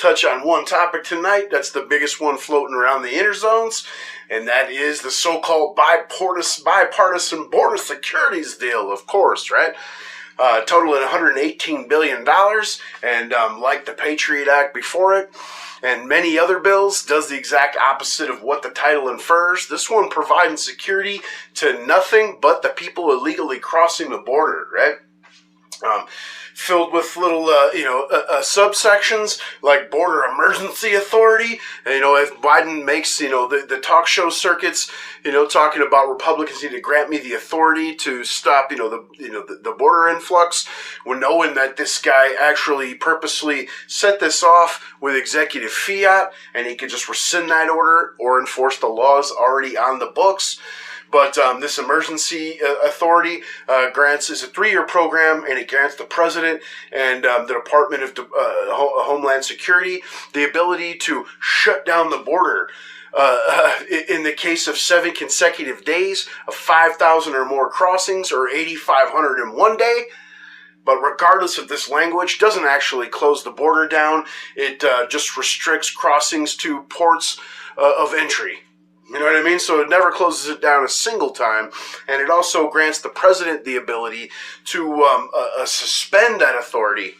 touch on one topic tonight. That's the biggest one floating around the inner zones, and that is the so-called bipartisan border securities deal, of course, right? Totaling $118 billion, and like the Patriot Act before it, and many other bills, does the exact opposite of what the title infers. This one providing security to nothing but the people illegally crossing the border, right? Filled with little, subsections like Border Emergency Authority. And, as Biden makes, the talk show circuits, talking about Republicans need to grant me the authority to stop, the border influx, when knowing that this guy actually purposely set this off with executive fiat, and he could just rescind that order or enforce the laws already on the books. But this emergency authority grants is a 3-year program, and it grants the president and the Department of Homeland Security the ability to shut down the border in the case of 7 consecutive days of 5,000 or more crossings, or 8,500 in one day. But regardless of this language, doesn't actually close the border down. It just restricts crossings to ports of entry. You know what I mean? So it never closes it down a single time. And it also grants the president the ability to suspend that authority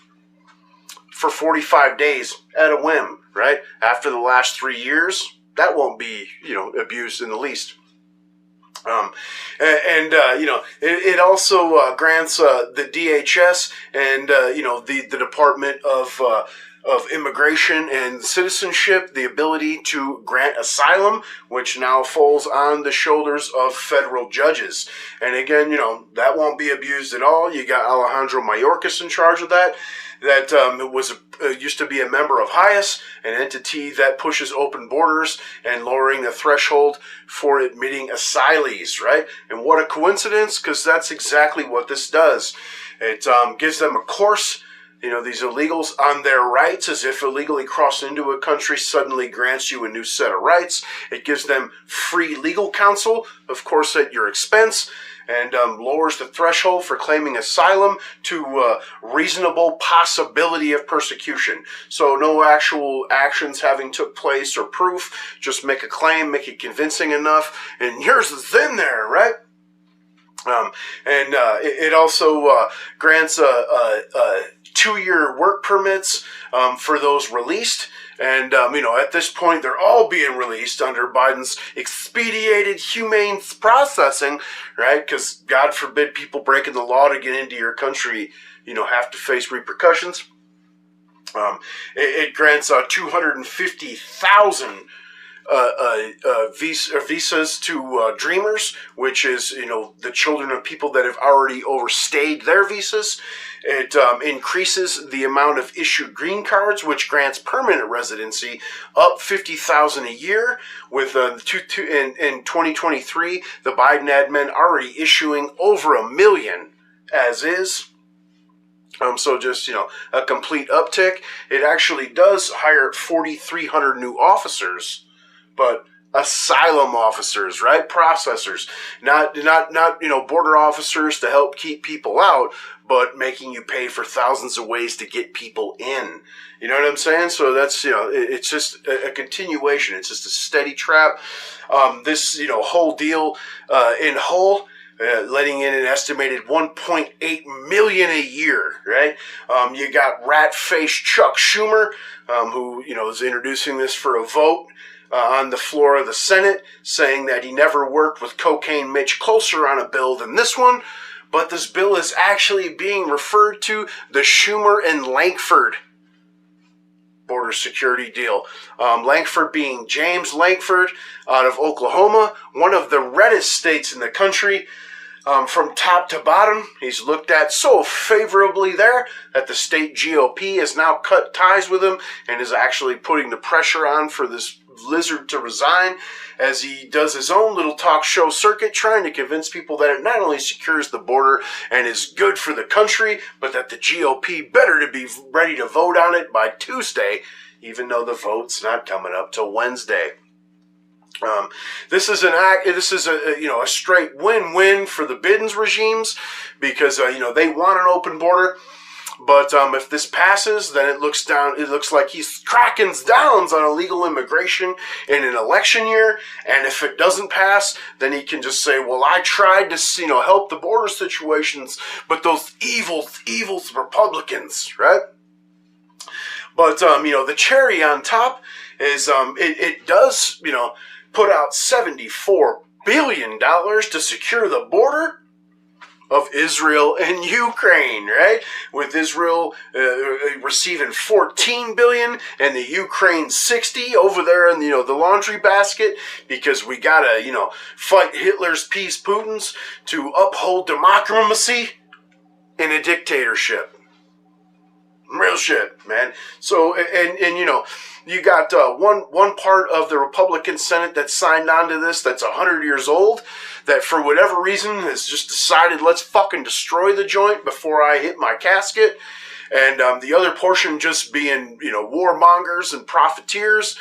for 45 days at a whim, right? After the last 3 years, that won't be, abused in the least. It also grants the DHS and, the Department of Immigration and Citizenship the ability to grant asylum, which now falls on the shoulders of federal judges. And again, that won't be abused at all. You got Alejandro Mayorkas in charge of that. That used to be a member of HIAS, an entity that pushes open borders and lowering the threshold for admitting asylees, right? And what a coincidence, because that's exactly what this does. It gives them a course, these illegals, on their rights, as if illegally crossing into a country suddenly grants you a new set of rights. It gives them free legal counsel, of course, at your expense, and lowers the threshold for claiming asylum to reasonable possibility of persecution. So no actual actions having took place or proof, just make a claim, make it convincing enough, and yours is in there, right? It also grants a 2-year work permits for those released. And, at this point, they're all being released under Biden's expedited humane processing, right? Because God forbid people breaking the law to get into your country, have to face repercussions. It grants 250,000 visas to Dreamers, which is, the children of people that have already overstayed their visas. It increases the amount of issued green cards, which grants permanent residency up 50,000 a year. With in 2023, the Biden admin already issuing over 1 million as is. So just, a complete uptick. It actually does hire 4,300 new officers, but asylum officers, right? Processors, not border officers to help keep people out, but making you pay for thousands of ways to get people in. You know what I'm saying? So that's, it's just a continuation. It's just a steady trap. This, whole deal in whole, letting in an estimated 1.8 million a year, right? You got rat-faced Chuck Schumer, who, is introducing this for a vote on the floor of the Senate, saying that he never worked with Cocaine Mitch closer on a bill than this one. But this bill is actually being referred to the Schumer and Lankford border security deal. Lankford being James Lankford out of Oklahoma, one of the reddest states in the country. From top to bottom, he's looked at so favorably there that the state GOP has now cut ties with him and is actually putting the pressure on for this lizard to resign, as he does his own little talk show circuit trying to convince people that it not only secures the border and is good for the country, but that the GOP better to be ready to vote on it by Tuesday, even though the vote's not coming up till Wednesday. This is a straight win-win for the Biden's regimes, because they want an open border. But if this passes, then it looks like he's cracking down on illegal immigration in an election year. And if it doesn't pass, then he can just say, well, I tried to, help the border situations, but those evil Republicans, right? But, the cherry on top is it does, put out $74 billion to secure the border of Israel and Ukraine, right? With Israel receiving $14 billion and the Ukraine $60 over there in the laundry basket, because we gotta fight Hitler's peace Putin's to uphold democracy in a dictatorship. Real shit, man. So and you got one part of the Republican Senate that signed on to this that's 100 years old, that for whatever reason has just decided, let's fucking destroy the joint before I hit my casket. And the other portion just being, warmongers and profiteers.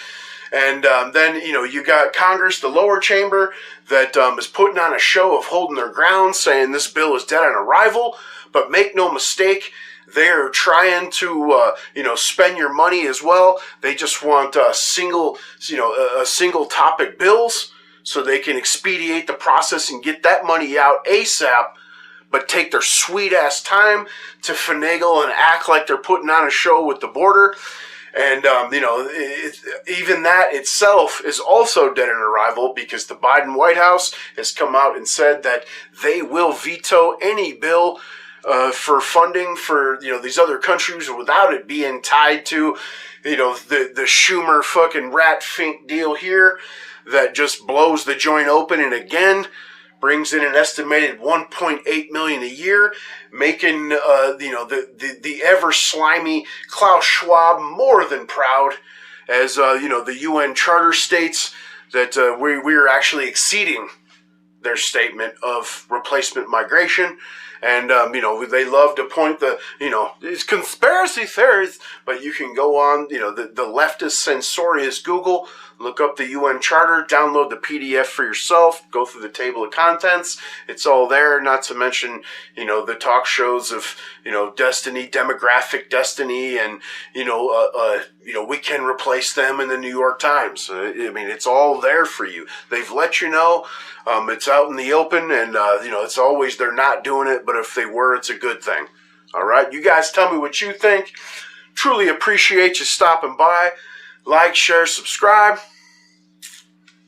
And then, you got Congress, the lower chamber, that is putting on a show of holding their ground, saying this bill is dead on arrival. But make no mistake, they're trying to, spend your money as well. They just want single topic bills so they can expedite the process and get that money out ASAP, but take their sweet ass time to finagle and act like they're putting on a show with the border. And, even that itself is also dead on arrival, because the Biden White House has come out and said that they will veto any bill for funding for, these other countries without it being tied to, the Schumer fucking rat fink deal here that just blows the joint open and again brings in an estimated $1.8 million a year, making, the ever slimy Klaus Schwab more than proud, as, the UN Charter states that we're actually exceeding their statement of replacement migration. And, they love to point these conspiracy theories, but you can go on, the leftist censorious Google, look up the UN Charter, download the PDF for yourself, go through the table of contents. It's all there, not to mention, the talk shows of, Destiny, Demographic Destiny, and, we can replace them in the New York Times. It's all there for you. They've let you know. It's out in the open, and, it's always they're not doing it, but if they were, it's a good thing. All right? You guys tell me what you think. Truly appreciate you stopping by. Like, share, subscribe.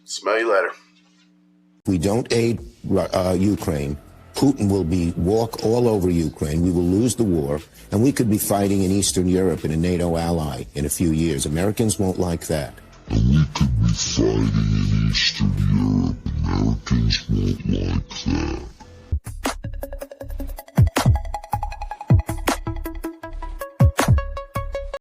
Smell you later. If we don't aid Ukraine, Putin will walk all over Ukraine. We will lose the war, and we could be fighting in Eastern Europe in a NATO ally in a few years. Americans won't like that. And we could be fighting in Eastern Europe. Americans won't like that.